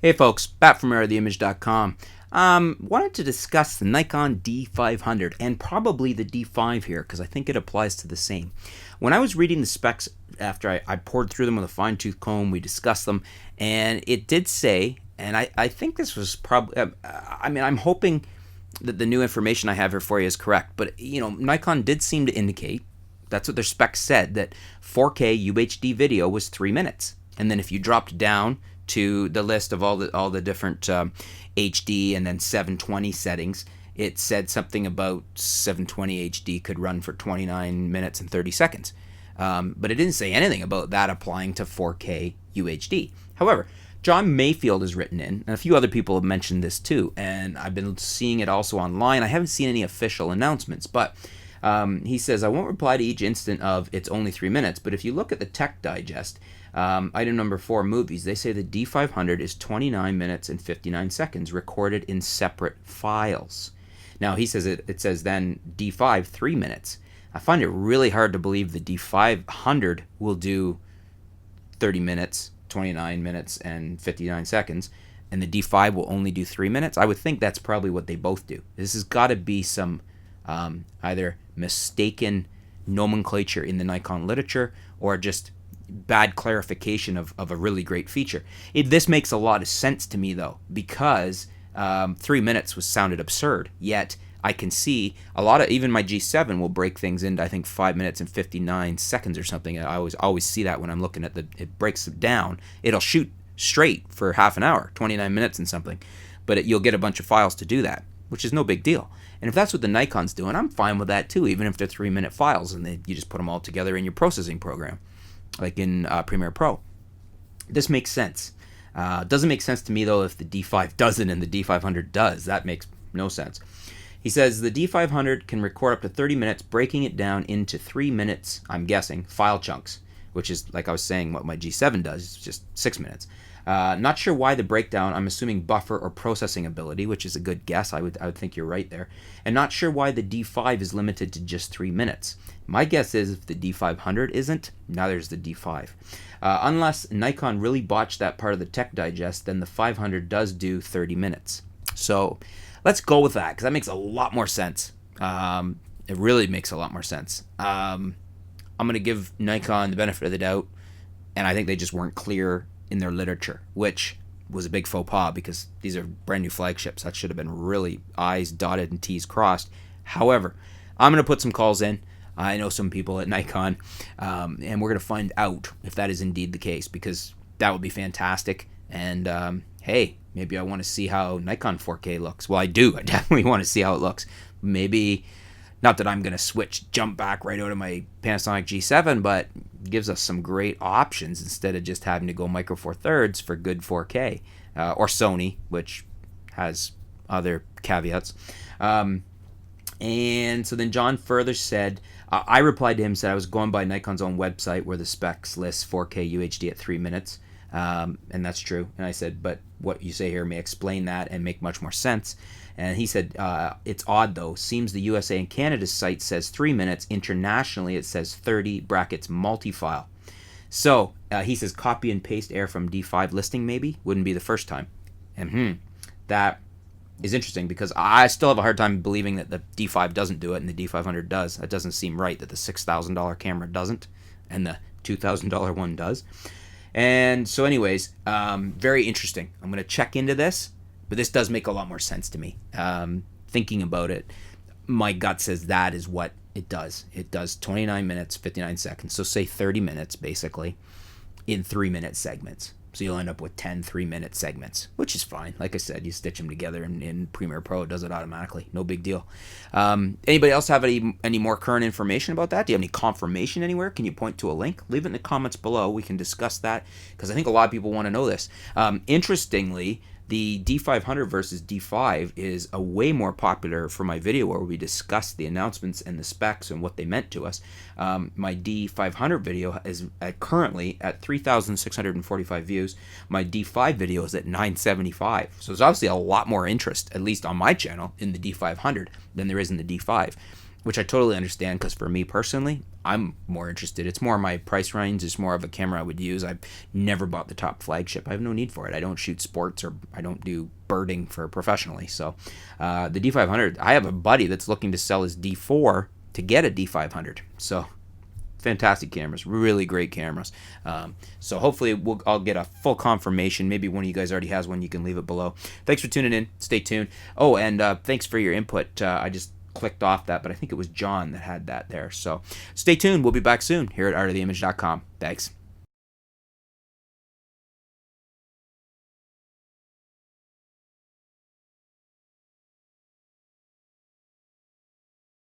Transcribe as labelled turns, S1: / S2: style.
S1: Hey folks, Bat from AreaTheImage.com. Wanted to discuss the Nikon D500 and probably the D5 here because I think it applies to the same. When I was reading the specs after I poured through them with a fine-tooth comb, we discussed them, and it did say, and I think this was probably, I'm hoping that the new information I have here for you is correct, but Nikon did seem to indicate, that's what their specs said, that 4K UHD video was 3 minutes. And then if you dropped down to the list of all the different HD and then 720 settings, it said something about 720 HD could run for 29 minutes and 30 seconds. But it didn't say anything about that applying to 4K UHD. However, John Mayfield has written in, and a few other people have mentioned this too, and I've been seeing it also online. I haven't seen any official announcements, but he says, I won't reply to each instant of it's only 3 minutes, but if you look at the Tech Digest, item number 4, movies, they say the D500 is 29 minutes and 59 seconds recorded in separate files. Now, he says it says then D5, 3 minutes. I find it really hard to believe the D500 will do 30 minutes, 29 minutes, and 59 seconds, and the D5 will only do 3 minutes. I would think that's probably what they both do. This has got to be some either mistaken nomenclature in the Nikon literature or just bad clarification of a really great feature. This makes a lot of sense to me though, because 3 minutes sounded absurd, yet I can see a lot of, even my G7 will break things into I think 5 minutes and 59 seconds or something. I always see that when I'm looking at it breaks it down. It'll shoot straight for half an hour, 29 minutes and something, but you'll get a bunch of files to do that, which is no big deal. And if that's what the Nikon's doing, I'm fine with that too, even if they're 3 minute files and you just put them all together in your processing program, like in Premiere Pro. This makes sense. Doesn't make sense to me though if the D5 doesn't and the D500 does. That makes no sense. He says the D500 can record up to 30 minutes, breaking it down into 3 minutes, I'm guessing, file chunks, which is, like I was saying, what my G7 does. It's just 6 minutes. Not sure why the breakdown. I'm assuming buffer or processing ability, which is a good guess. I would think you're right there. And not sure why the D5 is limited to just 3 minutes. My guess is if the D500 isn't, now there's the D5. Unless Nikon really botched that part of the Tech Digest, then the 500 does do 30 minutes. So let's go with that, because that makes a lot more sense. It really makes a lot more sense. I'm going to give Nikon the benefit of the doubt, and I think they just weren't clear in their literature, which was a big faux pas because these are brand new flagships. That should have been really I's dotted and T's crossed. However, I'm going to put some calls in. I know some people at Nikon, and we're going to find out if that is indeed the case, because that would be fantastic. And hey, maybe I want to see how Nikon 4K looks. Well, I do. I definitely want to see how it looks. Maybe, not that I'm going to jump back right out of my Panasonic G7, but gives us some great options instead of just having to go Micro Four Thirds for good 4K, or Sony, which has other caveats. And so then John further said, I replied to him, said I was going by Nikon's own website where the specs lists 4K UHD at 3 minutes. And that's true. And I said, but what you say here may explain that and make much more sense. And he said, it's odd though. Seems the USA and Canada's site says 3 minutes. Internationally, it says 30 brackets multi-file. So he says copy and paste error from D5 listing maybe. Wouldn't be the first time. And that is interesting because I still have a hard time believing that the D5 doesn't do it and the D500 does. It doesn't seem right that the $6,000 camera doesn't and the $2,000 one does. And so anyways, very interesting. I'm going to check into this, but this does make a lot more sense to me. Thinking about it, my gut says that is what it does. It does 29 minutes, 59 seconds. So say 30 minutes, basically, in 3 minute segments. So you'll end up with 10 3-minute segments, which is fine. Like I said, you stitch them together in Premiere Pro. It does it automatically. No big deal. Anybody else have any more current information about that? Do you have any confirmation anywhere? Can you point to a link? Leave it in the comments below. We can discuss that because I think a lot of people want to know this. Interestingly, the D500 versus D5 is a way more popular for my video where we discuss the announcements and the specs and what they meant to us. My D500 video is currently at 3,645 views. My D5 video is at 975. So there's obviously a lot more interest, at least on my channel, in the D500 than there is in the D5. which I totally understand, because for me personally, I'm more interested. It's more my price range. It's more of a camera I would use. I've never bought the top flagship. I have no need for it. I don't shoot sports, or I don't do birding for professionally. So the D500, I have a buddy that's looking to sell his D4 to get a D500. So fantastic cameras, really great cameras. So hopefully I'll get a full confirmation. Maybe one of you guys already has one. You can leave it below. Thanks for tuning in. Stay tuned. Oh, and thanks for your input. I just clicked off that, but I think it was John that had that there. So stay tuned. We'll be back soon here at artoftheimage.com. Thanks.